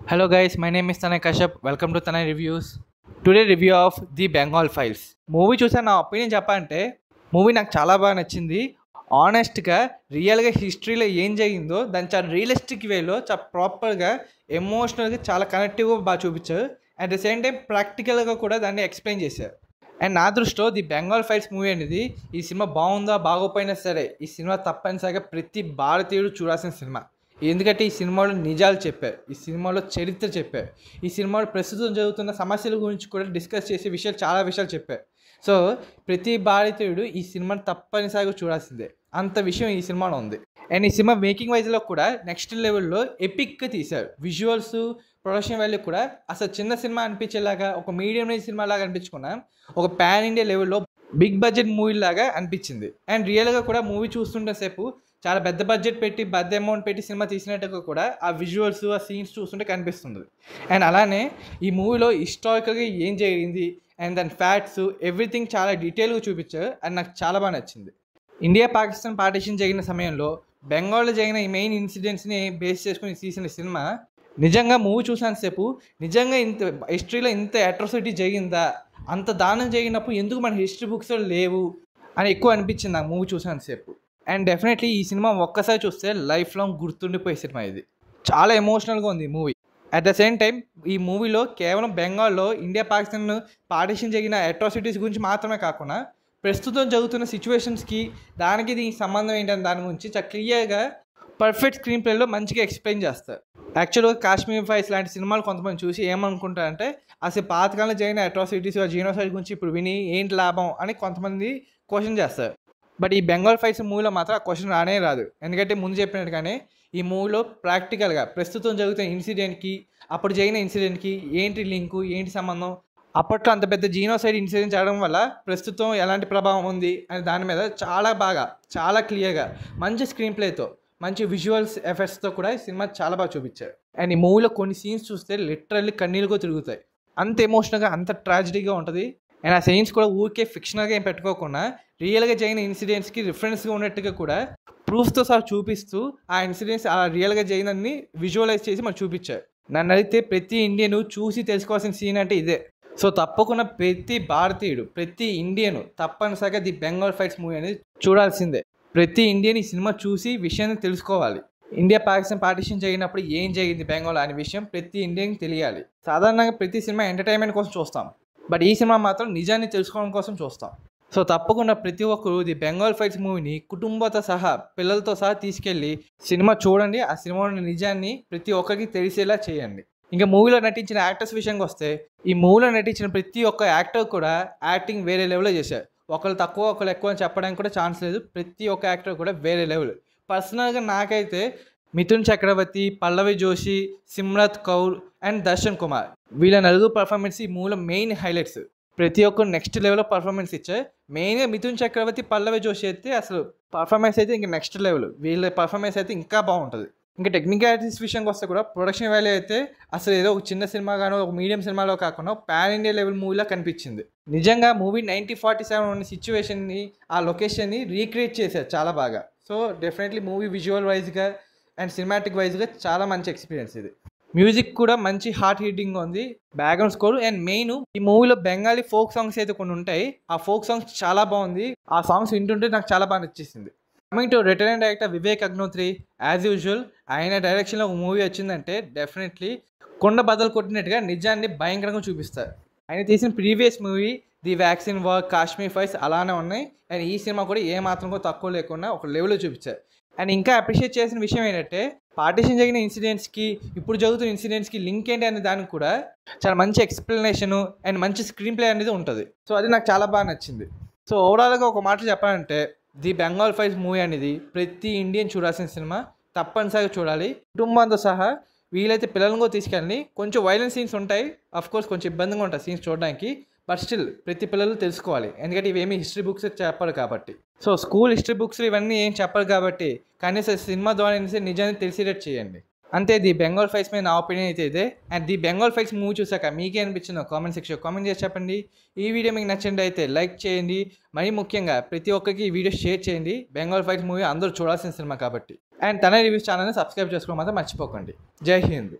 Hello guys, my name is Tanay Kashyap. Welcome to Tanay Reviews. Today review of The Bengal Files. Movie చూసాను. నా opinion చెప్పాలంటే movie నాకు చాలా బాగా నచ్చింది. ఆనెస్ట్గా రియల్గా హిస్టరీలో ఏం జరిగిందో దాన్ని చాలా రియలిస్టిక్ వేలో చాలా ప్రాపర్గా ఎమోషనల్గా చాలా కనెక్టివ్గా బాగా చూపించారు. అట్ ద సేమ్ టైం ప్రాక్టికల్గా కూడా దాన్ని ఎక్స్ప్లెయిన్ చేశారు. అండ్ నా దృష్టిలో ది బెంగాల్ ఫైల్స్ మూవీ అనేది ఈ సినిమా బాగుందా బాగోపోయినా సరే ఈ సినిమా తప్పనిసరిగా ప్రతి భారతీయుడు చూడాల్సిన సినిమా. ఎందుకంటే ఈ సినిమాలో నిజాలు చెప్పారు, ఈ సినిమాలో చరిత్ర చెప్పారు, ఈ సినిమాలో ప్రస్తుతం జరుగుతున్న సమస్యల గురించి కూడా డిస్కస్ చేసే విషయాలు చాలా విషయాలు చెప్పారు. సో ప్రతి భారతీయుడు ఈ సినిమాని తప్పనిసరిగా చూడాల్సిందే, అంత విషయం ఈ సినిమాలో ఉంది. అండ్ ఈ సినిమా మేకింగ్ వైజ్లో కూడా నెక్స్ట్ లెవెల్లో ఎపిక్గా తీశారు. విజువల్స్, ప్రొడక్షన్ వాల్యూ కూడా అసలు చిన్న సినిమా అనిపించేలాగా, ఒక మీడియం రేంజ్ సినిమా లాగా అనిపించుకున్నా ఒక పాన్ ఇండియా లెవెల్లో బిగ్ బడ్జెట్ మూవీ లాగా అనిపించింది. అండ్ రియల్గా కూడా మూవీ చూస్తుంటే సేపు చాలా పెద్ద బడ్జెట్ పెట్టి పెద్ద అమౌంట్ పెట్టి సినిమా తీసినట్టుగా కూడా ఆ విజువల్స్, ఆ సీన్స్ చూస్తుంటే కనిపిస్తుంది. అండ్ అలానే ఈ మూవీలో హిస్టారికల్గా ఏం జరిగింది అండ్ దాని ఫ్యాక్ట్స్ ఎవ్రీథింగ్ చాలా డీటెయిల్గా చూపించారు. అండ్ నాకు చాలా బాగా నచ్చింది. ఇండియా పాకిస్తాన్ పార్టీషన్ జరిగిన సమయంలో బెంగాల్లో జరిగిన ఈ మెయిన్ ఇన్సిడెంట్స్ని బేస్ చేసుకుని తీసిన సినిమా నిజంగా మూవీ చూసినంతసేపు నిజంగా ఇంత హిస్టరీలో ఇంత అట్రాసిటీ జరిగిందా, అంత దానం జరిగినప్పుడు ఎందుకు మన హిస్టరీ బుక్స్లో లేవు అని ఎక్కువ అనిపించింది నాకు మూవీ చూసినంతసేపు. అండ్ డెఫినెట్లీ ఈ సినిమా ఒక్కసారి చూస్తే లైఫ్ లాంగ్ గుర్తుండిపోయే సినిమా. ఇది చాలా ఎమోషనల్గా ఉంది ఈ movie. At the same time ఈ మూవీలో కేవలం బెంగాల్లో ఇండియా పాకిస్తాన్ పార్టీషన్ జరిగిన అట్రాసిటీస్ గురించి మాత్రమే కాకుండా ప్రస్తుతం జరుగుతున్న సిచ్యువేషన్స్కి దానికి దీనికి సంబంధం ఏంటని దాని గురించి చాలా క్లియర్గా పర్ఫెక్ట్ స్క్రీన్ ప్లేలో మంచిగా ఎక్స్ప్లెయిన్ చేస్తారు. యాక్చువల్గా కాశ్మీర్ ఫైల్స్ లాంటి సినిమాలు కొంతమంది చూసి ఏమనుకుంటారంటే అసలు పాతకాలంలో జరిగిన అట్రాసిటీస్, జీనోసైడ్ గురించి ఇప్పుడు విని ఏంటి లాభం అని కొంతమంది క్వశ్చన్ చేస్తారు. బట్ ఈ బెంగాల్ ఫైల్స్ మూవీలో మాత్రం ఆ క్వశ్చన్ రానే రాదు. ఎందుకంటే ముందు చెప్పినట్టుగానే ఈ మూవీలో ప్రాక్టికల్గా ప్రస్తుతం జరుగుతున్న ఇన్సిడెంట్కి అప్పుడు జరిగిన ఇన్సిడెంట్కి ఏంటి లింకు, ఏంటి సంబంధం, అప్పట్లో అంత పెద్ద జీనోసైడ్ ఇన్సిడెంట్ జరగడం వల్ల ప్రస్తుతం ఎలాంటి ప్రభావం ఉంది అని దాని మీద చాలా బాగా, చాలా క్లియర్గా మంచి స్క్రీన్ ప్లేతో, మంచి విజువల్స్ ఎఫెక్ట్స్తో కూడా ఈ సినిమా చాలా బాగా చూపించారు. అండ్ ఈ మూవీలో కొన్ని సీన్స్ చూస్తే లిటరల్లీ కన్నీళ్ళుగా తిరుగుతాయి. అంత ఎమోషనల్గా, అంత ట్రాజిడీగా ఉంటుంది. అండ్ ఆ సీన్స్ కూడా ఊరికే ఫిక్షనల్గా ఏం పెట్టుకోకుండా రియల్గా జరిగిన ఇన్సిడెంట్స్కి రిఫరెన్స్గా ఉన్నట్టుగా కూడా ప్రూఫ్తో సహా చూపిస్తూ ఆ ఇన్సిడెంట్స్ ఆ రియల్గా జరిగినన్ని విజువలైజ్ చేసి మనకు చూపించారు. నన్ను అడిగితే ప్రతి ఇండియను చూసి తెలుసుకోవాల్సిన సీన్ అంటే ఇదే. సో తప్పకుండా ప్రతి భారతీయుడు, ప్రతి ఇండియను తప్పనిసరిగా ది బెంగాల్ ఫైట్స్ మూవీ అనేది చూడాల్సిందే. ప్రతి ఇండియన్ ఈ సినిమా చూసి విషయాన్ని తెలుసుకోవాలి. ఇండియా పాకిస్తాన్ పార్టీషన్ జరిగినప్పుడు ఏం జరిగింది బెంగాల్ అనే విషయం ప్రతి ఇండియన్కి తెలియాలి. సాధారణంగా ప్రతి సినిమా ఎంటర్టైన్మెంట్ కోసం చూస్తాం, బట్ ఈ సినిమా మాత్రం నిజాన్ని తెలుసుకోవడం కోసం చూస్తాం. సో తప్పకుండా ప్రతి ఒక్కరు ది బెంగాల్ ఫైట్స్ మూవీని కుటుంబంతో సహా, పిల్లలతో సహా తీసుకెళ్ళి సినిమా చూడండి. ఆ సినిమాలోని నిజాన్ని ప్రతి ఒక్కరికి తెలిసేలా చేయండి. ఇంకా మూవీలో నటించిన యాక్టర్స్ విషయంకి వస్తే ఈ మూవీలో నటించిన ప్రతి ఒక్క యాక్టర్ కూడా యాక్టింగ్ వేరే లెవెల్లో చేశారు. ఒకళ్ళు తక్కువ ఒకళ్ళు ఎక్కువ అని చెప్పడానికి కూడా ఛాన్స్ లేదు. ప్రతి ఒక్క యాక్టర్ కూడా వేరే లెవెల్. పర్సనల్గా నాకైతే మిథున్ చక్రవర్తి, పల్లవి జోషి, సిమ్రత్ కౌర్ అండ్ దర్శన్ కుమార్ వీళ్ళ నలుగురు పర్ఫార్మెన్స్ ఈ మూవీలో మెయిన్ హైలైట్స్. ప్రతి ఒక్కరు నెక్స్ట్ లెవెల్లో పర్ఫార్మెన్స్ ఇచ్చారు. మెయిన్గా మిథున్ చక్రవర్తి, పల్లవి జోషి అయితే అసలు పర్ఫార్మెన్స్ అయితే ఇంకా నెక్స్ట్ లెవెల్. వీళ్ళ పర్ఫార్మెన్స్ అయితే ఇంకా బాగుంటుంది. ఇంకా టెక్నికాలిటీస్ విషయంకి వస్తే కూడా ప్రొడక్షన్ వాల్యూ అయితే అసలు ఏదో ఒక చిన్న సినిమాగానో ఒక మీడియం సినిమాలో కాకుండా పాన్ ఇండియా లెవెల్ మూవీలా కనిపించింది. నిజంగా మూవీ 1947 ఉన్న సిచ్యువేషన్ని, ఆ లొకేషన్ని రీక్రియేట్ చేశారు చాలా బాగా. సో డెఫినెట్లీ మూవీ విజువల్ వైజ్గా అండ్ సినిమాటిక్ వైజ్గా చాలా మంచి ఎక్స్పీరియన్స్ ఇది. మ్యూజిక్ కూడా మంచి హార్ట్ హీటింగ్గా ఉంది. బ్యాక్గ్రౌండ్ స్కోర్ అండ్ మెయిన్ ఈ మూవీలో బెంగాలీ ఫోక్ సాంగ్స్ అయితే కొన్ని ఉంటాయి. ఆ ఫోక్ సాంగ్స్ చాలా బాగుంది. ఆ సాంగ్స్ వింటుంటే నాకు చాలా బాగా నచ్చేసింది. Coming to return director Vivek Agnihotri, as usual ఆయన డైరెక్షన్లో ఒక మూవీ వచ్చిందంటే డెఫినెట్లీ కొండ బద్దలు కొట్టినట్టుగా నిజాన్ని భయంకరంగా చూపిస్తారు. ఆయన తీసిన previous movie the vaccine war, Kashmir files అలానే ఉన్నాయి. అండ్ ఈ సినిమా కూడా ఏ మాత్రం కూడా తక్కువ లేకుండా ఒక లెవెల్లో చూపించారు. అండ్ ఇంకా అప్రిషియేట్ చేసిన విషయం ఏంటంటే పార్టీషన్ జరిగిన ఇన్సిడెంట్స్కి ఇప్పుడు జరుగుతున్న ఇన్సిడెంట్స్కి లింక్ ఏంటి అనే దానికి కూడా చాలా మంచి ఎక్స్ప్లెనేషను అండ్ మంచి స్క్రీన్ ప్లే అనేది ఉంటుంది. సో అది నాకు చాలా బాగా నచ్చింది. సో ఓవరాల్గా ఒక మాట చెప్పాలంటే ది బెంగాల్ ఫైల్స్ మూవీ అనేది ప్రతి ఇండియన్ చూడాల్సిన సినిమా. తప్పనిసరిగా చూడాలి. కుటుంబంతో సహా వీలైతే పిల్లలను కూడా తీసుకెళ్ళి. కొంచెం వైలెన్స్ సీన్స్ ఉంటాయి, అఫ్కోర్స్ కొంచెం ఇబ్బందిగా ఉంటాయి సీన్స్ చూడడానికి, బట్ స్టిల్ ప్రతి పిల్లలు తెలుసుకోవాలి. ఎందుకంటే ఇవేమీ హిస్టరీ బుక్స్ చెప్పరు కాబట్టి. సో స్కూల్ హిస్టరీ బుక్స్ ఇవన్నీ ఏం చెప్పరు కాబట్టి కనీసం సినిమా ద్వారా నిజాన్ని తెలిసేటట్టు చేయండి. అంతే ది బెంగాల్ ఫైల్స్ మీద నా ఒపీనియన్ అయితే ఇదే. And the Bengal files movie చూసాక మీకే అనిపించిందో కామెంట్ సెక్షన్ కామెంట్ చేసి చెప్పండి. ఈ వీడియో మీకు నచ్చింది అయితే లైక్ చేయండి. మరీ ముఖ్యంగా ప్రతి ఒక్కరికి ఈ వీడియో షేర్ చేయండి. బెంగాల్ ఫైల్స్ మూవీ అందరూ చూడాల్సిన సినిమా కాబట్టి. అండ్ తన రివ్యూస్ ఛానల్ని సబ్స్క్రైబ్ చేసుకోవడం మాత్రం మర్చిపోకండి. జై హింద్.